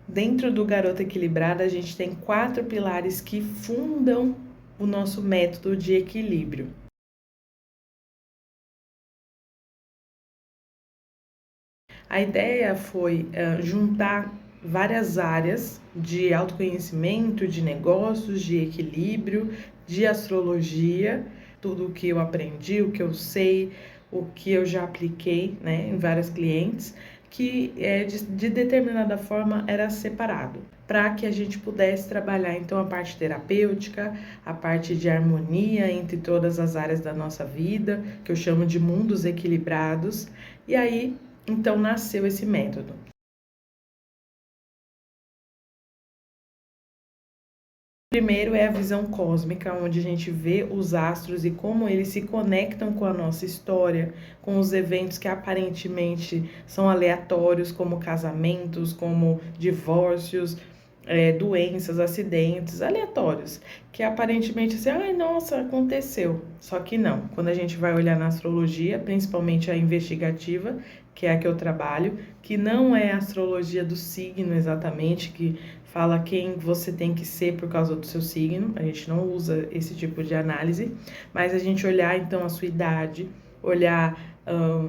Dentro do Garota Equilibrada, a gente tem 4 pilares que fundam o nosso método de equilíbrio. A ideia foi juntar várias áreas de autoconhecimento, de negócios, de equilíbrio, de astrologia, tudo o que eu aprendi, o que eu sei, o que eu já apliquei, né, em várias clientes, que de determinada forma era separado, para que a gente pudesse trabalhar então a parte terapêutica, a parte de harmonia entre todas as áreas da nossa vida, que eu chamo de mundos equilibrados, e aí então nasceu esse método. Primeiro é a visão cósmica, onde a gente vê os astros e como eles se conectam com a nossa história, com os eventos que aparentemente são aleatórios, como casamentos, como divórcios, doenças, acidentes, aleatórios, que aparentemente assim, ai nossa, aconteceu. Só que não. Quando a gente vai olhar na astrologia, principalmente a investigativa, que é a que eu trabalho, que não é a astrologia do signo exatamente, que fala quem você tem que ser por causa do seu signo, a gente não usa esse tipo de análise, mas a gente olhar então a sua idade, olhar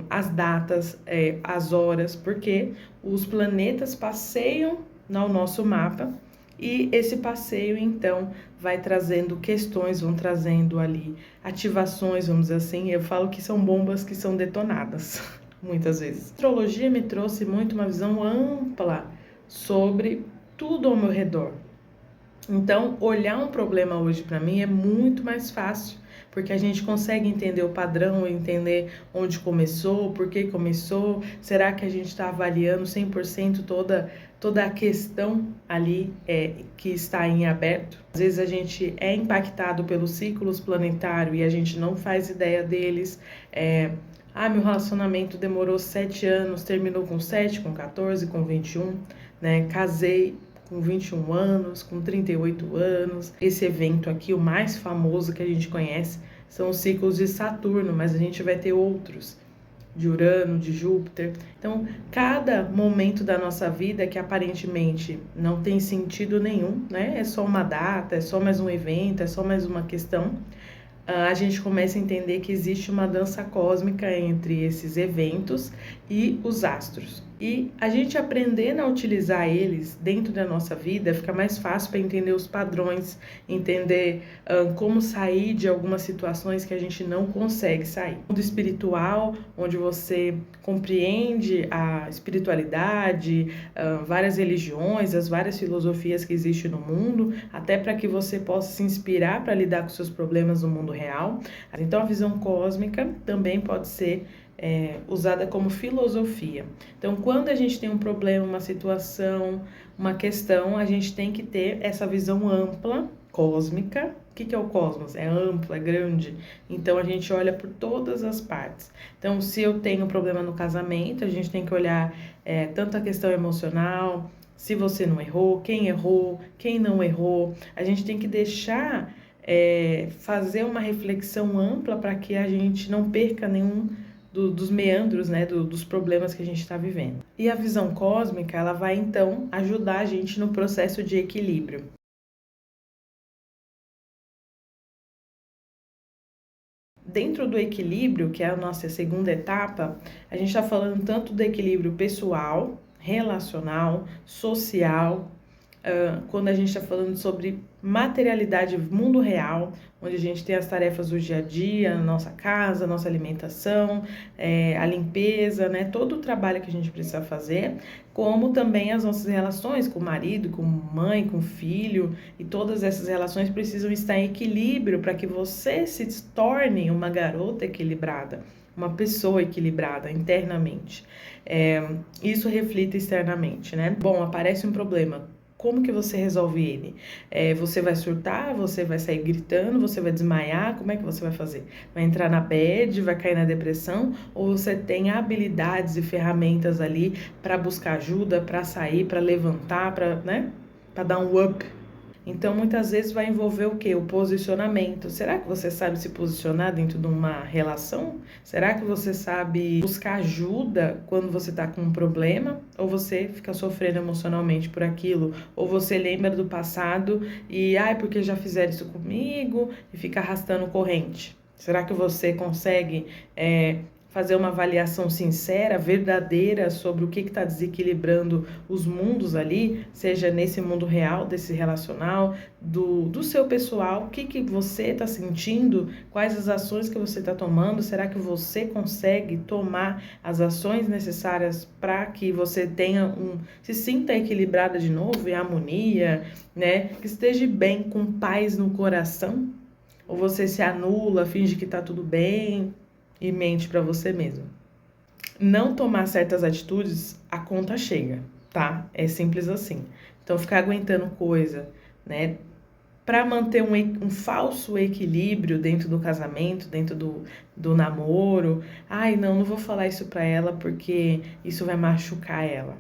as datas, as horas, porque os planetas passeiam no nosso mapa e esse passeio então vai trazendo questões, vão trazendo ali ativações, vamos dizer assim, eu falo que são bombas que são detonadas, muitas vezes. A astrologia me trouxe muito uma visão ampla sobre tudo ao meu redor. Então, olhar um problema hoje para mim é muito mais fácil, porque a gente consegue entender o padrão, entender onde começou, por que começou, será que a gente está avaliando 100% toda a questão ali que está em aberto. Às vezes a gente é impactado pelos ciclos planetários e a gente não faz ideia deles. Meu relacionamento demorou 7 anos, terminou com 7, com 14, com 21, né? Casei com 21 anos, com 38 anos. Esse evento aqui, o mais famoso que a gente conhece, são os ciclos de Saturno, mas a gente vai ter outros, de Urano, de Júpiter. Então, cada momento da nossa vida que aparentemente não tem sentido nenhum, né? É só uma data, é só mais um evento, é só mais uma questão. A gente começa a entender que existe uma dança cósmica entre esses eventos e os astros. E a gente aprendendo a utilizar eles dentro da nossa vida, fica mais fácil para entender os padrões, entender como sair de algumas situações que a gente não consegue sair. O mundo espiritual, onde você compreende a espiritualidade, várias religiões, as várias filosofias que existem no mundo, até para que você possa se inspirar para lidar com seus problemas no mundo real. Então a visão cósmica também pode ser usada como filosofia. Então, quando a gente tem um problema, uma situação, uma questão, a gente tem que ter essa visão ampla, cósmica. O que é o cosmos? É amplo, é grande. Então, a gente olha por todas as partes. Então, se eu tenho um problema no casamento, a gente tem que olhar tanto a questão emocional, se você não errou, quem não errou. A gente tem que deixar fazer uma reflexão ampla para que a gente não perca nenhum dos meandros, né, dos problemas que a gente está vivendo. E a visão cósmica, ela vai então ajudar a gente no processo de equilíbrio. Dentro do equilíbrio, que é a nossa segunda etapa, a gente está falando tanto do equilíbrio pessoal, relacional, social, quando a gente está falando sobre materialidade, mundo real, onde a gente tem as tarefas do dia a dia, a nossa casa, a nossa alimentação, a limpeza, né? Todo o trabalho que a gente precisa fazer, como também as nossas relações com o marido, com mãe, com filho, e todas essas relações precisam estar em equilíbrio para que você se torne uma garota equilibrada, uma pessoa equilibrada internamente. Isso reflita externamente, né? Bom, aparece um problema. Como que você resolve ele? Você vai surtar? Você vai sair gritando? Você vai desmaiar? Como é que você vai fazer? Vai entrar na bad? Vai cair na depressão? Ou você tem habilidades e ferramentas ali para buscar ajuda, para sair, para levantar, para, né? Para dar um up? Então, muitas vezes vai envolver o quê? O posicionamento. Será que você sabe se posicionar dentro de uma relação? Será que você sabe buscar ajuda quando você está com um problema? Ou você fica sofrendo emocionalmente por aquilo? Ou você lembra do passado e, porque já fizeram isso comigo, e fica arrastando corrente? Será que você consegue fazer uma avaliação sincera, verdadeira sobre o que está desequilibrando os mundos ali, seja nesse mundo real, desse relacional, do seu pessoal, o que você está sentindo, quais as ações que você está tomando, será que você consegue tomar as ações necessárias para que você tenha se sinta equilibrada de novo, em harmonia, né? Que esteja bem, com paz no coração? Ou você se anula, finge que tá tudo bem e mente para você mesmo? Não tomar certas atitudes, a conta chega, tá? É simples assim. Então, ficar aguentando coisa, né? Para manter um falso equilíbrio dentro do casamento, dentro do namoro. Não vou falar isso para ela porque isso vai machucar ela.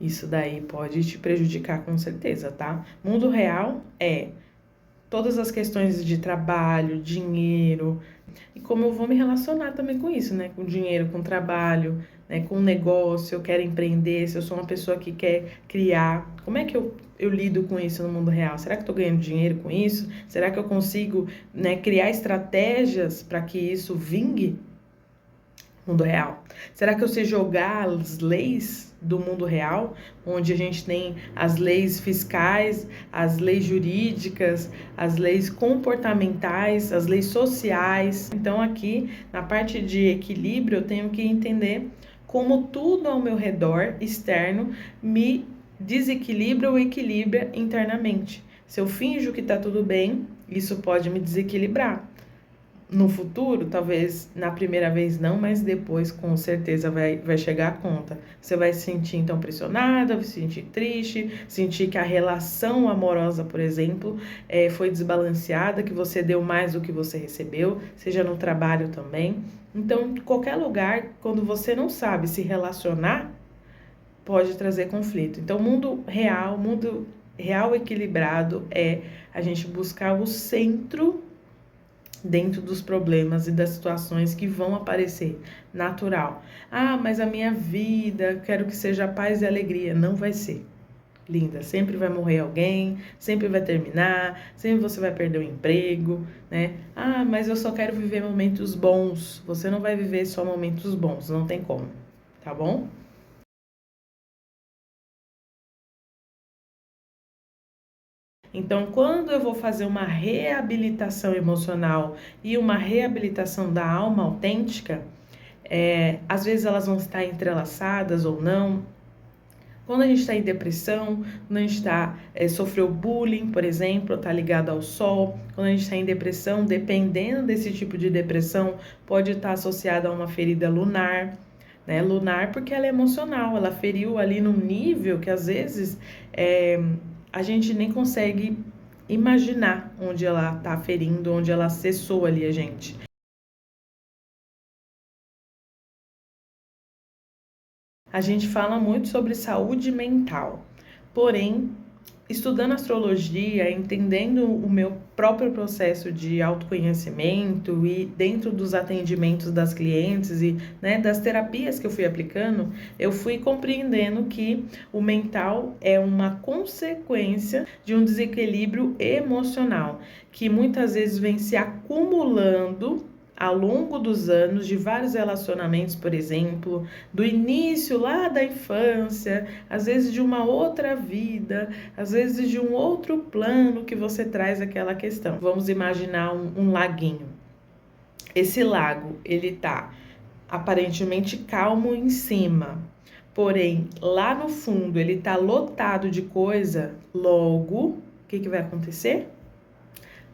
Isso daí pode te prejudicar com certeza, tá? Mundo real é todas as questões de trabalho, dinheiro, e como eu vou me relacionar também com isso, né? Com dinheiro, com trabalho, né? Com negócio, eu quero empreender, se eu sou uma pessoa que quer criar, como é que eu lido com isso no mundo real? Será que eu tô ganhando dinheiro com isso? Será que eu consigo, né, criar estratégias para que isso vingue? Mundo real. Será que eu sei jogar as leis do mundo real, onde a gente tem as leis fiscais, as leis jurídicas, as leis comportamentais, as leis sociais? Então, aqui na parte de equilíbrio, eu tenho que entender como tudo ao meu redor externo me desequilibra ou equilibra internamente. Se eu finjo que tá tudo bem, isso pode me desequilibrar. No futuro, talvez na primeira vez não, mas depois com certeza vai chegar a conta. Você vai se sentir então pressionada, vai se sentir triste, sentir que a relação amorosa, por exemplo, foi desbalanceada, que você deu mais do que você recebeu, seja no trabalho também. Então, em qualquer lugar, quando você não sabe se relacionar, pode trazer conflito. Então, mundo real equilibrado é a gente buscar o centro dentro dos problemas e das situações que vão aparecer, natural. Mas a minha vida, quero que seja paz e alegria. Não vai ser. Linda, sempre vai morrer alguém, sempre vai terminar, sempre você vai perder o emprego, né? Mas eu só quero viver momentos bons. Você não vai viver só momentos bons, não tem como, tá bom? Então, quando eu vou fazer uma reabilitação emocional e uma reabilitação da alma autêntica, às vezes elas vão estar entrelaçadas ou não. Quando a gente está em depressão, quando a gente sofreu bullying, por exemplo, está ligado ao sol. Quando a gente está em depressão, dependendo desse tipo de depressão, pode estar associada a uma ferida lunar, né? Lunar porque ela é emocional, ela feriu ali num nível que às vezes a gente nem consegue imaginar onde ela está ferindo, onde ela acessou ali a gente. A gente fala muito sobre saúde mental, porém, estudando astrologia, entendendo o meu próprio processo de autoconhecimento e dentro dos atendimentos das clientes e, né, das terapias que eu fui aplicando, eu fui compreendendo que o mental é uma consequência de um desequilíbrio emocional, que muitas vezes vem se acumulando ao longo dos anos, de vários relacionamentos, por exemplo, do início lá da infância, às vezes de uma outra vida, às vezes de um outro plano que você traz aquela questão. Vamos imaginar um laguinho. Esse lago, ele tá aparentemente calmo em cima, porém lá no fundo ele tá lotado de coisa. Logo, o que vai acontecer?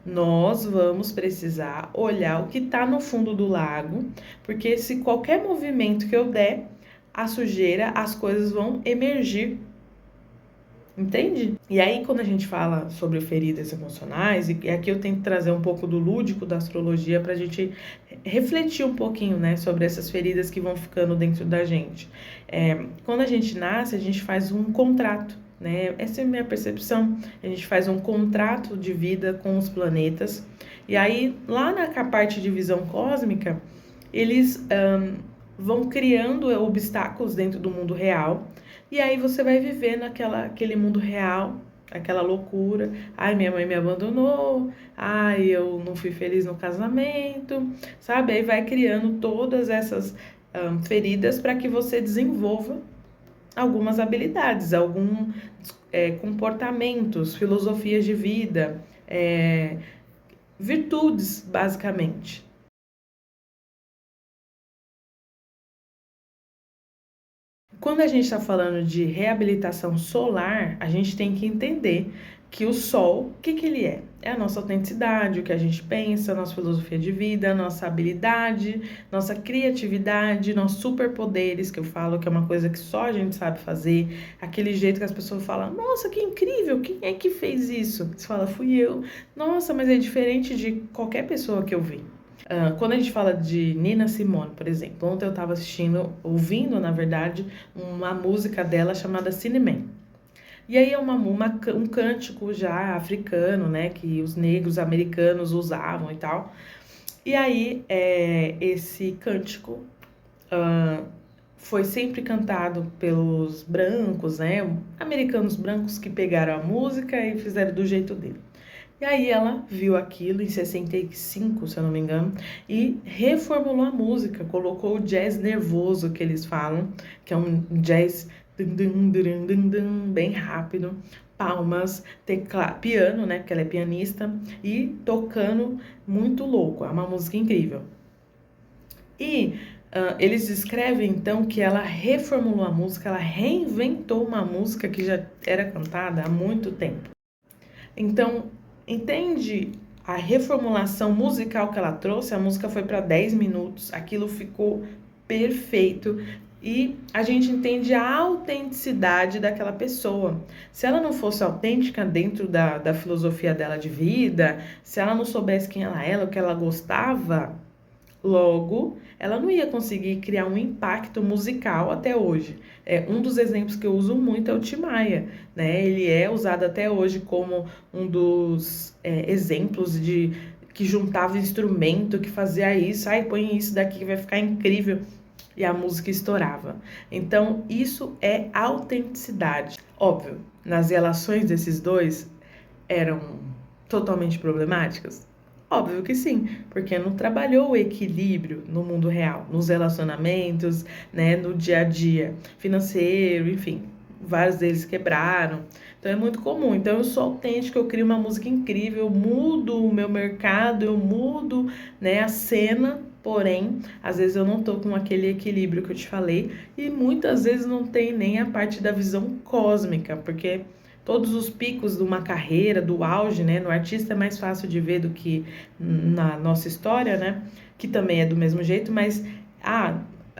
Nós vamos precisar olhar o que está no fundo do lago, porque se qualquer movimento que eu der, a sujeira, as coisas vão emergir. Entende? E aí, quando a gente fala sobre feridas emocionais, e aqui eu tento trazer um pouco do lúdico da astrologia para a gente refletir um pouquinho, né, sobre essas feridas que vão ficando dentro da gente. Quando a gente nasce, a gente faz um contrato né? Essa é a minha percepção. A gente faz um contrato de vida com os planetas. E aí, lá na parte de visão cósmica, eles vão criando obstáculos dentro do mundo real. E aí você vai viver aquele mundo real, aquela loucura. Ai, minha mãe me abandonou. Ai, eu não fui feliz no casamento, sabe? Aí vai criando todas essas feridas para que você desenvolva algumas habilidades, alguns comportamentos, filosofias de vida, virtudes, basicamente. Quando a gente está falando de reabilitação solar, a gente tem que entender que o sol, o que ele é? É a nossa autenticidade, o que a gente pensa, a nossa filosofia de vida, a nossa habilidade, nossa criatividade, nossos superpoderes, que eu falo que é uma coisa que só a gente sabe fazer, aquele jeito que as pessoas falam, nossa, que incrível, quem é que fez isso? Você fala, fui eu. Nossa, mas é diferente de qualquer pessoa que eu vi. Quando a gente fala de Nina Simone, por exemplo, ontem eu estava ouvindo, na verdade, uma música dela chamada Cinnamon. E aí é um cântico já africano, né, que os negros americanos usavam e tal. E aí esse cântico foi sempre cantado pelos brancos, né, americanos brancos que pegaram a música e fizeram do jeito dele. E aí ela viu aquilo em 65, se eu não me engano, e reformulou a música, colocou o jazz nervoso que eles falam, que é um jazz bem rápido, palmas, piano, né, porque ela é pianista, e tocando muito louco, é uma música incrível. E eles descrevem então que ela reformulou a música, ela reinventou uma música que já era cantada há muito tempo. Então, entende a reformulação musical que ela trouxe? A música foi para 10 minutos, aquilo ficou perfeito e a gente entende a autenticidade daquela pessoa. Se ela não fosse autêntica dentro da filosofia dela de vida, se ela não soubesse quem ela era, o que ela gostava, logo, ela não ia conseguir criar um impacto musical até hoje. Um dos exemplos que eu uso muito é o Tim Maia, né? Ele é usado até hoje como um dos exemplos de que juntava instrumento, que fazia isso, põe isso daqui que vai ficar incrível. E a música estourava. Então, isso é autenticidade. Óbvio, nas relações desses dois eram totalmente problemáticas? Óbvio que sim, porque não trabalhou o equilíbrio no mundo real, nos relacionamentos, né, no dia a dia financeiro, enfim, vários deles quebraram. Então é muito comum. Então eu sou autêntica, eu crio uma música incrível, eu mudo o meu mercado, eu mudo, né, a cena, porém, às vezes eu não tô com aquele equilíbrio que eu te falei e muitas vezes não tem nem a parte da visão cósmica, porque todos os picos de uma carreira, do auge, né? No artista é mais fácil de ver do que na nossa história, né? Que também é do mesmo jeito, mas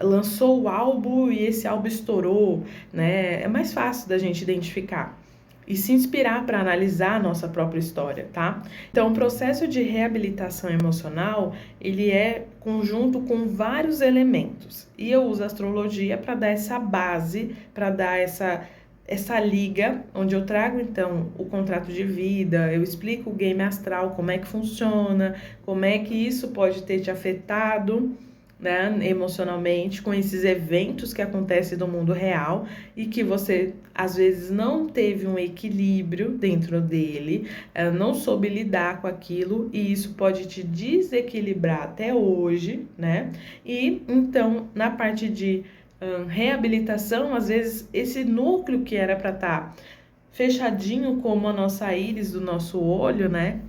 lançou o álbum e esse álbum estourou, né? É mais fácil da gente identificar e se inspirar para analisar a nossa própria história, tá? Então, o processo de reabilitação emocional, ele é conjunto com vários elementos. E eu uso a astrologia para dar essa base, para dar essa liga, onde eu trago então o contrato de vida, eu explico o game astral, como é que funciona, como é que isso pode ter te afetado, né, emocionalmente, com esses eventos que acontecem no mundo real e que você às vezes não teve um equilíbrio dentro dele, não soube lidar com aquilo e isso pode te desequilibrar até hoje, né? E então, na parte de reabilitação, às vezes esse núcleo que era para estar fechadinho como a nossa íris do nosso olho, né?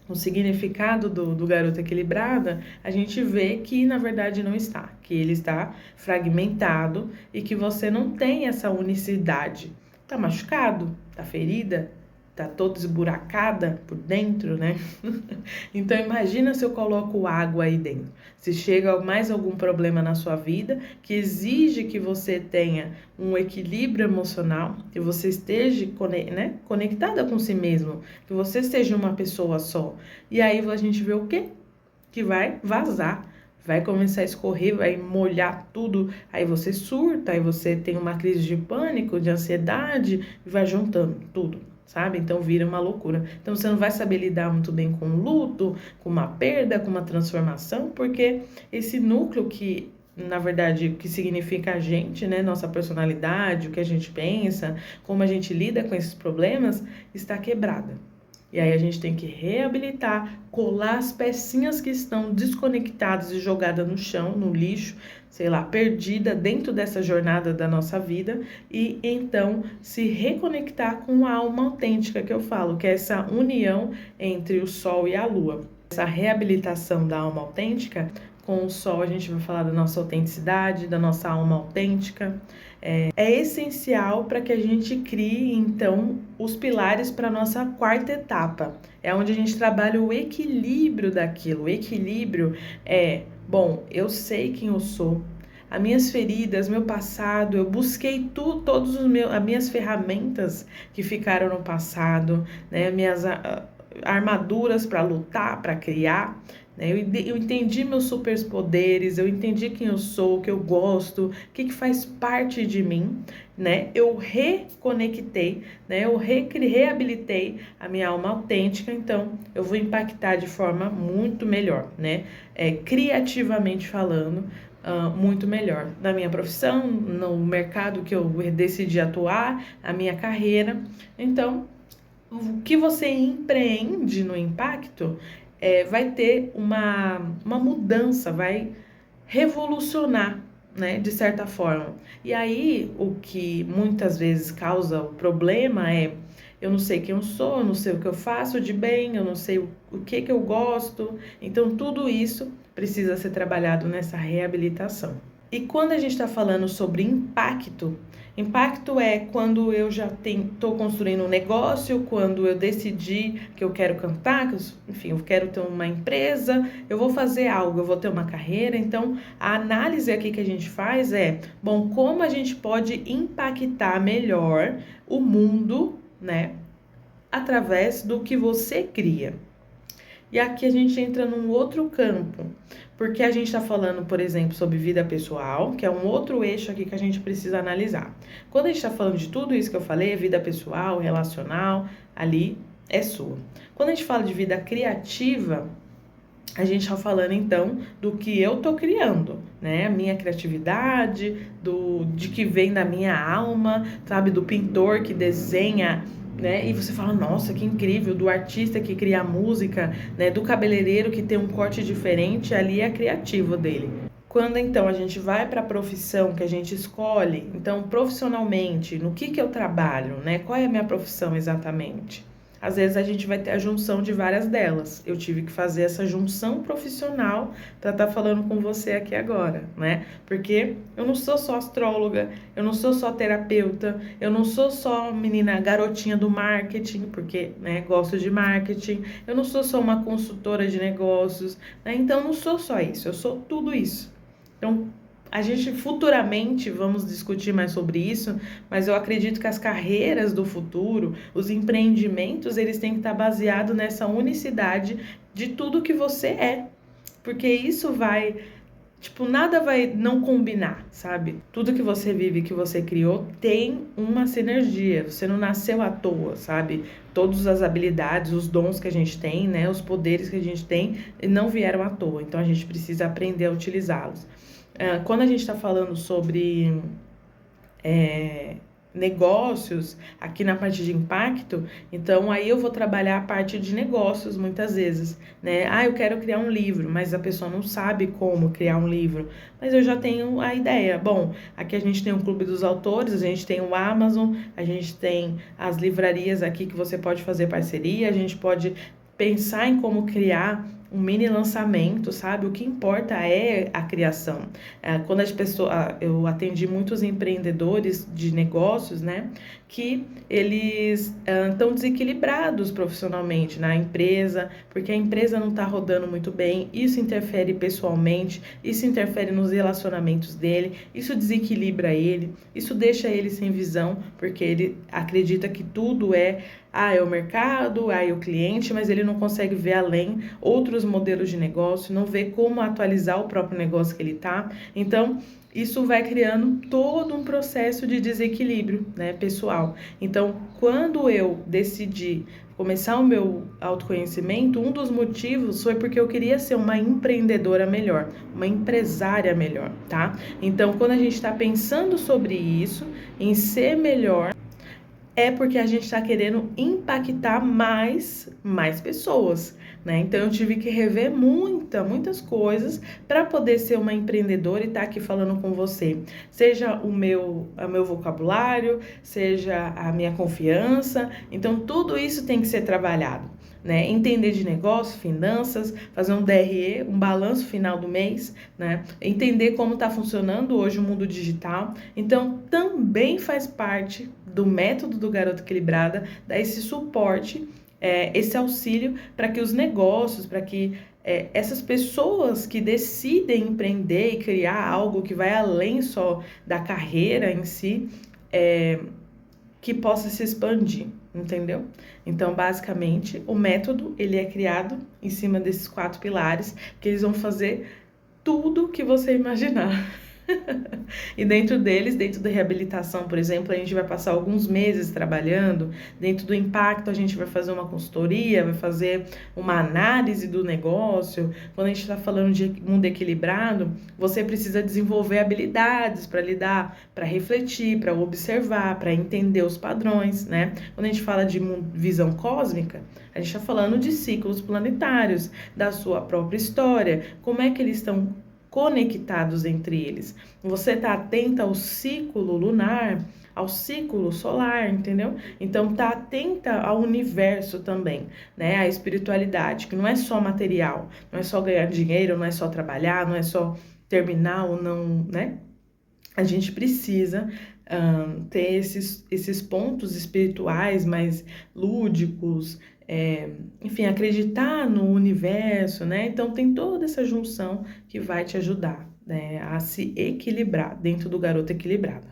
O significado do garoto equilibrada, a gente vê que na verdade não está, que ele está fragmentado e que você não tem essa unicidade. Tá machucado? Tá ferida? Tá toda esburacada por dentro, né? Então imagina se eu coloco água aí dentro. Se chega mais algum problema na sua vida que exige que você tenha um equilíbrio emocional, que você esteja, né, conectada com si mesmo, que você seja uma pessoa só. E aí a gente vê o quê? Que vai vazar. vai começar a escorrer, vai molhar tudo, aí você surta, aí você tem uma crise de pânico, de ansiedade, e vai juntando tudo, sabe? Então vira uma loucura. Então você não vai saber lidar muito bem com o luto, com uma perda, com uma transformação, porque esse núcleo que, na verdade, o que significa a gente, né? Nossa personalidade, o que a gente pensa, como a gente lida com esses problemas, está quebrada. E aí a gente tem que reabilitar, colar as pecinhas que estão desconectadas e jogadas no chão, no lixo, sei lá, perdida dentro dessa jornada da nossa vida, e então se reconectar com a alma autêntica que eu falo, que é essa união entre o sol e a lua. Essa reabilitação da alma autêntica, com o sol a gente vai falar da nossa autenticidade, da nossa alma autêntica. É essencial para que a gente crie, então, os pilares para a nossa quarta etapa. É onde a gente trabalha o equilíbrio daquilo. O equilíbrio é, bom, eu sei quem eu sou, as minhas feridas, meu passado, eu busquei todas as minhas ferramentas que ficaram no passado, né, minhas armaduras para lutar, para criar. Eu entendi meus superpoderes, eu entendi quem eu sou, o que eu gosto, o que faz parte de mim, né? Eu reconectei, né? Eu reabilitei a minha alma autêntica, então eu vou impactar de forma muito melhor, né? Criativamente falando, muito melhor. Na minha profissão, no mercado que eu decidi atuar, a minha carreira. Então, o que você empreende no impacto vai ter uma mudança, vai revolucionar, né, de certa forma. E aí, o que muitas vezes causa o problema é: eu não sei quem eu sou, eu não sei o que eu faço de bem, eu não sei o que eu gosto. Então, tudo isso precisa ser trabalhado nessa reabilitação. E quando a gente está falando sobre impacto, impacto é quando eu já estou construindo um negócio, quando eu decidi que eu quero cantar, enfim, eu quero ter uma empresa, eu vou fazer algo, eu vou ter uma carreira. Então, a análise aqui que a gente faz é, bom, como a gente pode impactar melhor o mundo, né, através do que você cria. E aqui a gente entra num outro campo, porque a gente está falando, por exemplo, sobre vida pessoal, que é um outro eixo aqui que a gente precisa analisar. Quando a gente está falando de tudo isso que eu falei, vida pessoal, relacional, ali é sua. Quando a gente fala de vida criativa, a gente está falando então do que eu estou criando, né? A minha criatividade, de que vem da minha alma, sabe? Do pintor que desenha, né? E você fala, nossa, que incrível, do artista que cria a música, né? Do cabeleireiro que tem um corte diferente, ali é criativo dele. Quando então a gente vai para a profissão que a gente escolhe, então profissionalmente, no que eu trabalho, né? Qual é a minha profissão exatamente? Às vezes a gente vai ter a junção de várias delas. Eu tive que fazer essa junção profissional para estar falando com você aqui agora, né? Porque eu não sou só astróloga, eu não sou só terapeuta, eu não sou só menina garotinha do marketing, porque, né, gosto de marketing, eu não sou só uma consultora de negócios, né? Então eu não sou só isso, eu sou tudo isso. Então, a gente futuramente vamos discutir mais sobre isso, mas eu acredito que as carreiras do futuro, os empreendimentos, eles têm que estar baseados nessa unicidade de tudo que você é. Porque isso vai, nada vai não combinar, sabe? Tudo que você vive, que você criou, tem uma sinergia. Você não nasceu à toa, sabe? Todas as habilidades, os dons que a gente tem, né? Os poderes que a gente tem, não vieram à toa. Então, a gente precisa aprender a utilizá-los. Quando a gente está falando sobre negócios, aqui na parte de impacto, então aí eu vou trabalhar a parte de negócios muitas vezes, né? Eu quero criar um livro, mas a pessoa não sabe como criar um livro, mas eu já tenho a ideia. Bom, aqui a gente tem o Clube dos Autores, a gente tem o Amazon, a gente tem as livrarias aqui que você pode fazer parceria, a gente pode pensar em como criar um mini lançamento, sabe? O que importa é a criação. Quando as pessoas, eu atendi muitos empreendedores de negócios, né? Que eles estão desequilibrados profissionalmente na empresa, porque a empresa não está rodando muito bem, isso interfere pessoalmente, isso interfere nos relacionamentos dele, isso desequilibra ele, isso deixa ele sem visão, porque ele acredita que tudo é o mercado, é o cliente, mas ele não consegue ver além outros outros modelos de negócio, não vê como atualizar o próprio negócio que ele está. Então, isso vai criando todo um processo de desequilíbrio, né, pessoal. Então, quando eu decidi começar o meu autoconhecimento, um dos motivos foi porque eu queria ser uma empreendedora melhor, uma empresária melhor, tá? Então, quando a gente está pensando sobre isso, em ser melhor, é porque a gente está querendo impactar mais pessoas, né? Então eu tive que rever muitas coisas para poder ser uma empreendedora e estar aqui falando com você. Seja o meu vocabulário, seja a minha confiança. Então tudo isso tem que ser trabalhado, né? Entender de negócio, finanças, fazer um DRE, um balanço final do mês, né? Entender como está funcionando hoje o mundo digital. Então também faz parte do método do Garota Equilibrada, dar esse suporte, esse auxílio para que os negócios, para que essas pessoas que decidem empreender e criar algo que vai além só da carreira em si, que possa se expandir, entendeu? Então, basicamente, o método, ele é criado em cima desses 4 pilares, que eles vão fazer tudo que você imaginar. E dentro deles, dentro da reabilitação, por exemplo, a gente vai passar alguns meses trabalhando. Dentro do impacto, a gente vai fazer uma consultoria, vai fazer uma análise do negócio. Quando a gente está falando de mundo equilibrado, você precisa desenvolver habilidades para lidar, para refletir, para observar, para entender os padrões, né? Quando a gente fala de visão cósmica, a gente está falando de ciclos planetários, da sua própria história, como é que eles estão conectados entre eles. Você está atenta ao ciclo lunar, ao ciclo solar, entendeu? Então tá atenta ao universo também, né? A espiritualidade, que não é só material, não é só ganhar dinheiro, não é só trabalhar, não é só terminar ou não, né? A gente precisa ter esses pontos espirituais mais lúdicos, enfim, acreditar no universo, né? Então tem toda essa junção que vai te ajudar, né, a se equilibrar dentro do Garota Equilibrada.